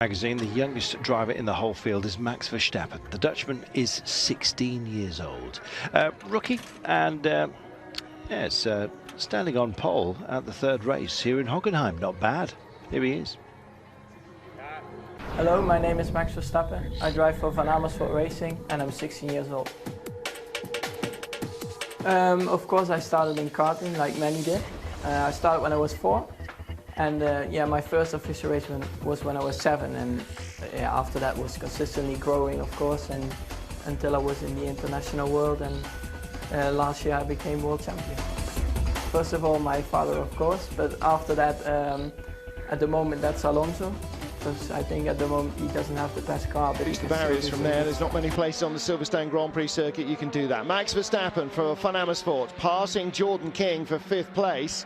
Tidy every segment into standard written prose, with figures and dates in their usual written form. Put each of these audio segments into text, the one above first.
Magazine, the youngest driver in the whole field is Max Verstappen. The Dutchman is 16 years old. Rookie and yes, standing on pole at the third race here in Hockenheim. Not bad. Here he is. Hello, my name is Max Verstappen. I drive for Van Amersfoort Racing and I'm 16 years old. Of course I started in karting like many did. I started when I was 4. And yeah, my first official race was when I was 7, and after that was consistently growing, of course, and until I was in the international world, and last year I became world champion. First of all, my father, of course, but after that, at the moment, that's Alonso, because I think at the moment he doesn't have the best car. But Reach the barriers from there. There's not many places on the Silverstone Grand Prix circuit you can do that. Max Verstappen for Van Amersfoort, passing Jordan King for 5th place.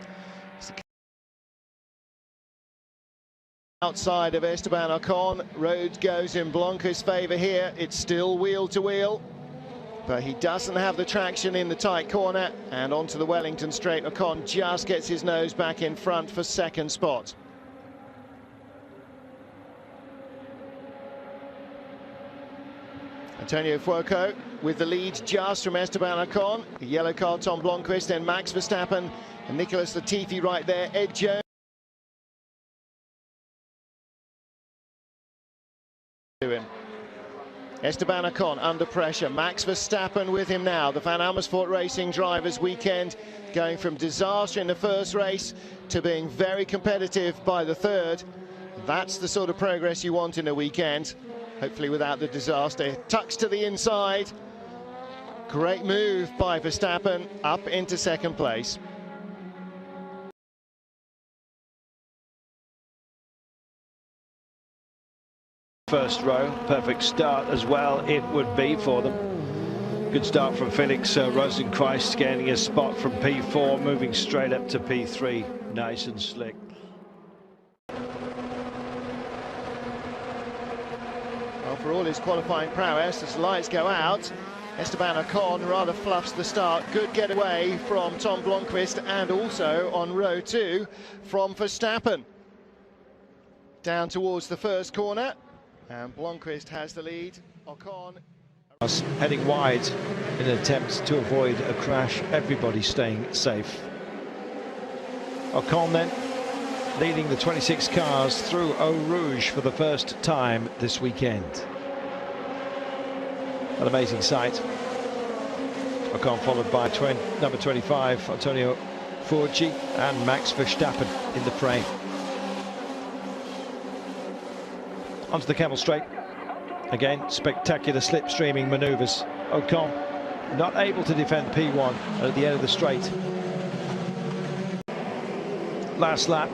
Outside of Esteban Ocon, road goes in Blanca's favour here. It's still wheel to wheel, but he doesn't have the traction in the tight corner, and onto the Wellington straight. Ocon just gets his nose back in front for 2nd spot. Antonio Fuoco with the lead just from Esteban Ocon. The yellow car, Tom Blomqvist, then Max Verstappen and Nicholas Latifi right there. Ed Jones. Esteban Ocon under pressure. Max Verstappen with him now. The Van Amersfoort Racing Drivers Weekend going from disaster in the first race to being very competitive by the third. That's the sort of progress you want in a weekend, hopefully without the disaster. Tucks to the inside. Great move by Verstappen up into 2nd place. First row, perfect start as well it would be for them. Good start from Felix Rosenkreuz, gaining a spot from P4, moving straight up to P3, nice and slick. Well, for all his qualifying prowess, as lights go out, Esteban Ocon rather fluffs the start. Good getaway from Tom Blomqvist, and also on row 2 from Verstappen. Down towards the first corner. And Blomqvist has the lead. Ocon heading wide in an attempt to avoid a crash. Everybody staying safe. Ocon then leading the 26 cars through Eau Rouge for the first time this weekend. An amazing sight. Ocon followed by number 25 Antonio Fuoco and Max Verstappen in the frame. Onto the Camel Straight. Again, spectacular slipstreaming manoeuvres. Ocon not able to defend P1 at the end of the straight. Last lap,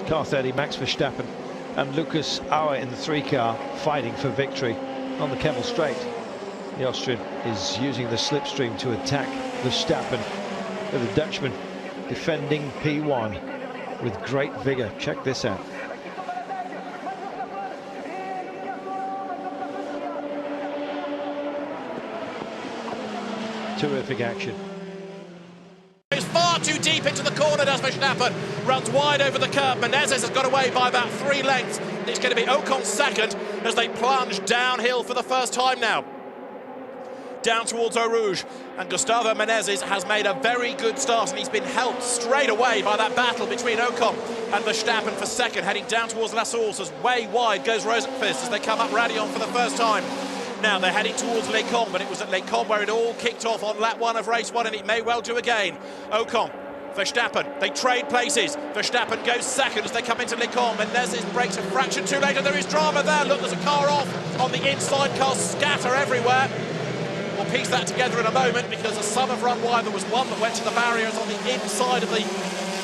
car 30, Max Verstappen and Lucas Auer in the 3 car fighting for victory on the Camel Straight. The Austrian is using the slipstream to attack Verstappen, with the Dutchman defending P1 with great vigour. Check this out. Terrific action. He's far too deep into the corner, does Verstappen. Runs wide over the curb. Menezes has got away by about 3 lengths. It's going to be Ocon 2nd as they plunge downhill for the first time now. Down towards Eau Rouge. And Gustavo Menezes has made a very good start, and he's been helped straight away by that battle between Ocon and Verstappen for 2nd. Heading down towards La Source as way wide goes Rosenqvist as they come up Radion for the first time. Now they're heading towards Les Combes, but it was at Les Combes where it all kicked off on lap 1 of race 1, and it may well do again. Ocon, Verstappen, they trade places. Verstappen goes 2nd as they come into Les Combes. Menezes breaks a fraction too late, and there is drama there. Look, there's a car off on the inside. Cars scatter everywhere. We'll piece that together in a moment, because as some have run wide, there was one that went to the barriers on the inside of the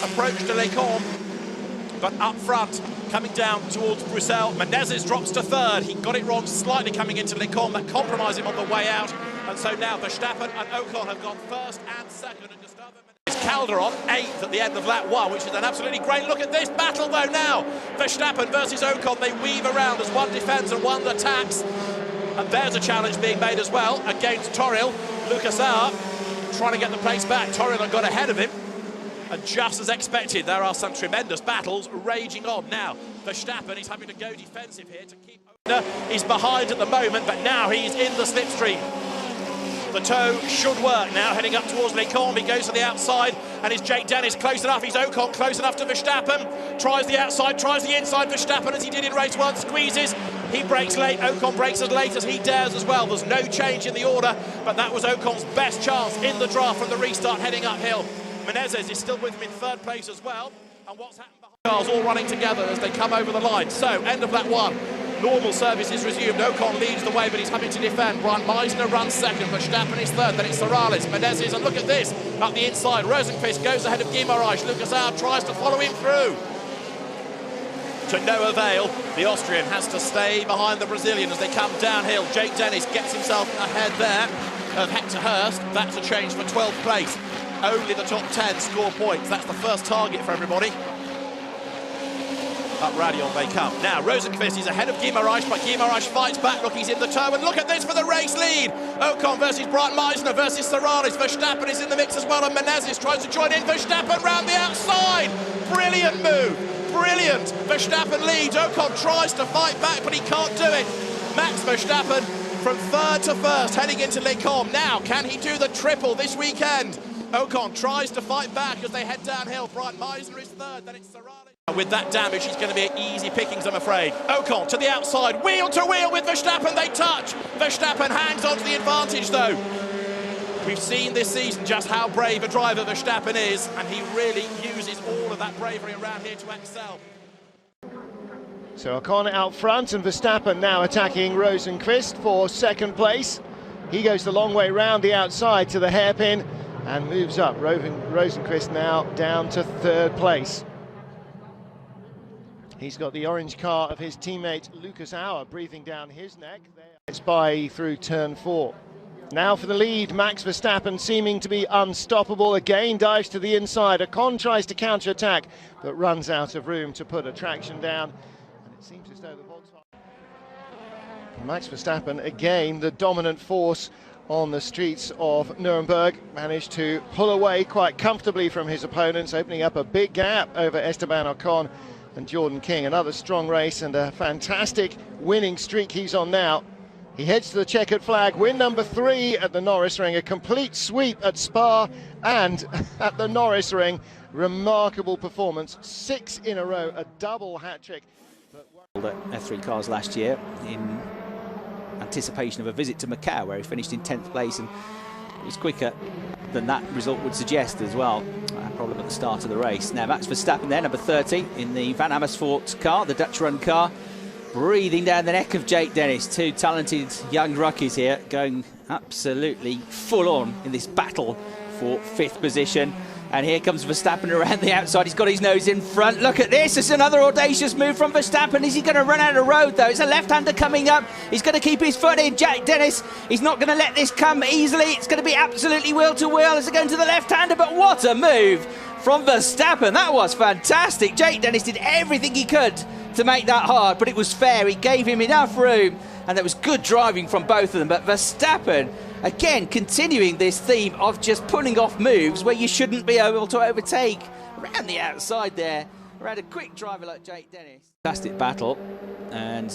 approach to Les Combes. But up front, coming down towards Bruxelles, Menezes drops to 3rd. He got it wrong slightly coming into Les Combes. That compromised him on the way out. And so now Verstappen and Ocon have gone 1st and 2nd. And Gustavo Menezes Calderon 8th at the end of lap 1, which is an absolutely great look at this battle though now. Verstappen versus Ocon. They weave around as one defends and one attacks. And there's a challenge being made as well against Toril. Lucas Auer trying to get the place back. Toril got ahead of him. And just as expected, there are some tremendous battles raging on. Now, Verstappen is having to go defensive here to keep... He's behind at the moment, but now he's in the slipstream. The toe should work now, heading up towards Lecombe. He goes to the outside, and is Jake Dennis close enough? He's Ocon close enough to Verstappen. Tries the outside, tries the inside. Verstappen, as he did in race 1, squeezes. He breaks late. Ocon breaks as late as he dares as well. There's no change in the order, but that was Ocon's best chance in the draft from the restart heading uphill. Menezes is still with him in 3rd place as well. And what's happened behind cars all running together as they come over the line. So, end of lap 1. Normal service is resumed. Ocon leads the way, but he's having to defend. Brant Meisner runs 2nd. Verstappen is 3rd. Then it's Serrales. Menezes, and look at this. Up the inside. Rosenqvist goes ahead of Guimaraes. Lucas Au tries to follow him through. To no avail. The Austrian has to stay behind the Brazilian as they come downhill. Jake Dennis gets himself ahead there of Hector Hurst. That's a change for 12th place. Only the top 10 score points. That's the first target for everybody. Up Radion they come. Now Rosenqvist is ahead of Guimaraes, but Guimaraes fights back. Look, he's in the toe, and look at this for the race lead. Ocon versus Brant Meisner versus Serrales. Verstappen is in the mix as well, and Menezes tries to join in. Verstappen round the outside. Brilliant move. Brilliant. Verstappen leads. Ocon tries to fight back, but he can't do it. Max Verstappen from 3rd to 1st, heading into Lecombe. Now, can he do the triple this weekend? Ocon tries to fight back as they head downhill. Brant Meisner is 3rd, then it's Serrales. With that damage, he's going to be easy pickings, I'm afraid. Ocon to the outside, wheel to wheel with Verstappen, they touch. Verstappen hangs on to the advantage, though. We've seen this season just how brave a driver Verstappen is, and he really uses all of that bravery around here to excel. So Ocon out front, and Verstappen now attacking Rosenqvist for 2nd place. He goes the long way round the outside to the hairpin and moves up. Rosenqvist now down to 3rd place. He's got the orange car of his teammate Lucas Au breathing down his neck. It's by through turn 4. Now for the lead, Max Verstappen seeming to be unstoppable. Again dives to the inside. Ocon tries to counter-attack, but runs out of room to put a traction down. And it seems as though the Volkswagen... Max Verstappen, again the dominant force on the streets of Nuremberg, managed to pull away quite comfortably from his opponents, opening up a big gap over Esteban Ocon and Jordan King. Another strong race and a fantastic winning streak he's on now. He heads to the checkered flag, win number 3 at the Norris Ring, a complete sweep at Spa and at the Norris Ring. Remarkable performance, 6 in a row, a double hat-trick. F3 cars last year in anticipation of a visit to Macau, where he finished in 10th place, and it was quicker than that result would suggest as well. Problem at the start of the race. Now Max Verstappen there, number 30 in the Van Amersfoort car, the Dutch run car, breathing down the neck of Jake Dennis. 2 talented young rookies here going absolutely full on in this battle for 5th position. And here comes Verstappen around the outside. He's got his nose in front. Look at this. It's another audacious move from Verstappen. Is he going to run out of road, though? It's a left-hander coming up. He's going to keep his foot in. Jake Dennis, he's not going to let this come easily. It's going to be absolutely wheel-to-wheel as they're going to the left-hander. But what a move from Verstappen. That was fantastic. Jake Dennis did everything he could to make that hard, but it was fair. He gave him enough room, and there was good driving from both of them. But Verstappen, again, continuing this theme of just pulling off moves where you shouldn't be able to overtake. Around the outside there, around a quick driver like Jake Dennis. Fantastic battle, and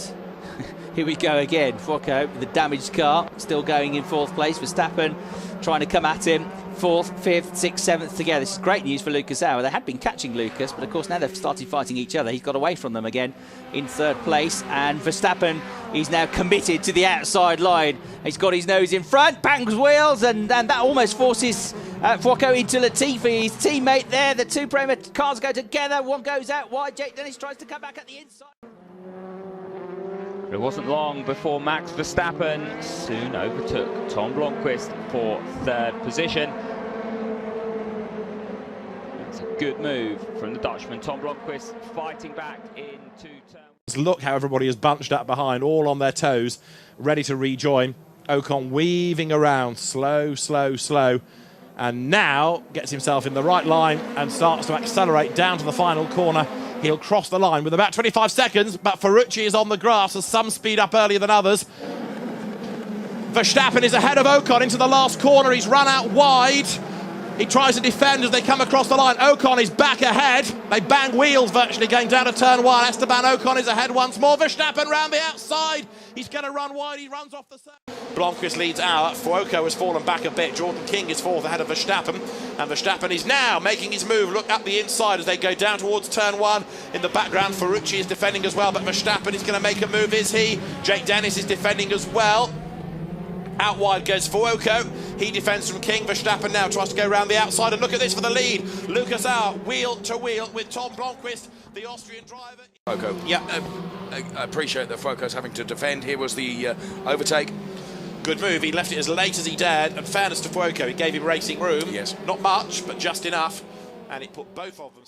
here we go again. Foucault, the damaged car, still going in 4th place. Verstappen trying to come at him. 4th, 5th, 6th, 7th together. This is great news for Lucas Au. They had been catching Lucas, but of course now they've started fighting each other. He's got away from them again in 3rd place, and Verstappen is now committed to the outside line. He's got his nose in front, bangs wheels, and that almost forces Foucault into Latifi, his teammate there. The 2 Prema cars go together. One goes out wide. Jake Dennis tries to come back at the inside. It wasn't long before Max Verstappen soon overtook Tom Blomqvist for 3rd position. It's a good move from the Dutchman. Tom Blomqvist fighting back into turn. Look how everybody is bunched up behind, all on their toes, ready to rejoin. Ocon weaving around, slow, slow, slow, and now gets himself in the right line and starts to accelerate down to the final corner. He'll cross the line with about 25 seconds, but Ferrucci is on the grass as some speed up earlier than others. Verstappen is ahead of Ocon into the last corner. He's run out wide. He tries to defend as they come across the line. Ocon is back ahead. They bang wheels virtually going down to turn 1. Esteban Ocon is ahead once more. Verstappen round the outside. He's going to run wide. He runs off the side. Blomqvist leads out. Fuoco has fallen back a bit. Jordan King is fourth ahead of Verstappen. And Verstappen is now making his move. Look up the inside as they go down towards turn 1. In the background, Ferrucci is defending as well. But Verstappen is going to make a move, is he? Jake Dennis is defending as well. Out wide goes Fuoco. He defends from King. Verstappen now tries to go around the outside. And look at this for the lead. Lucas out, wheel to wheel with Tom Blomqvist, the Austrian driver. Fuoco. Yeah, I appreciate that Fuoco's having to defend. Here was the overtake. Good move. He left it as late as he dared. And fairness to Fuoco, he gave him racing room. Yes. Not much, but just enough. And it put both of them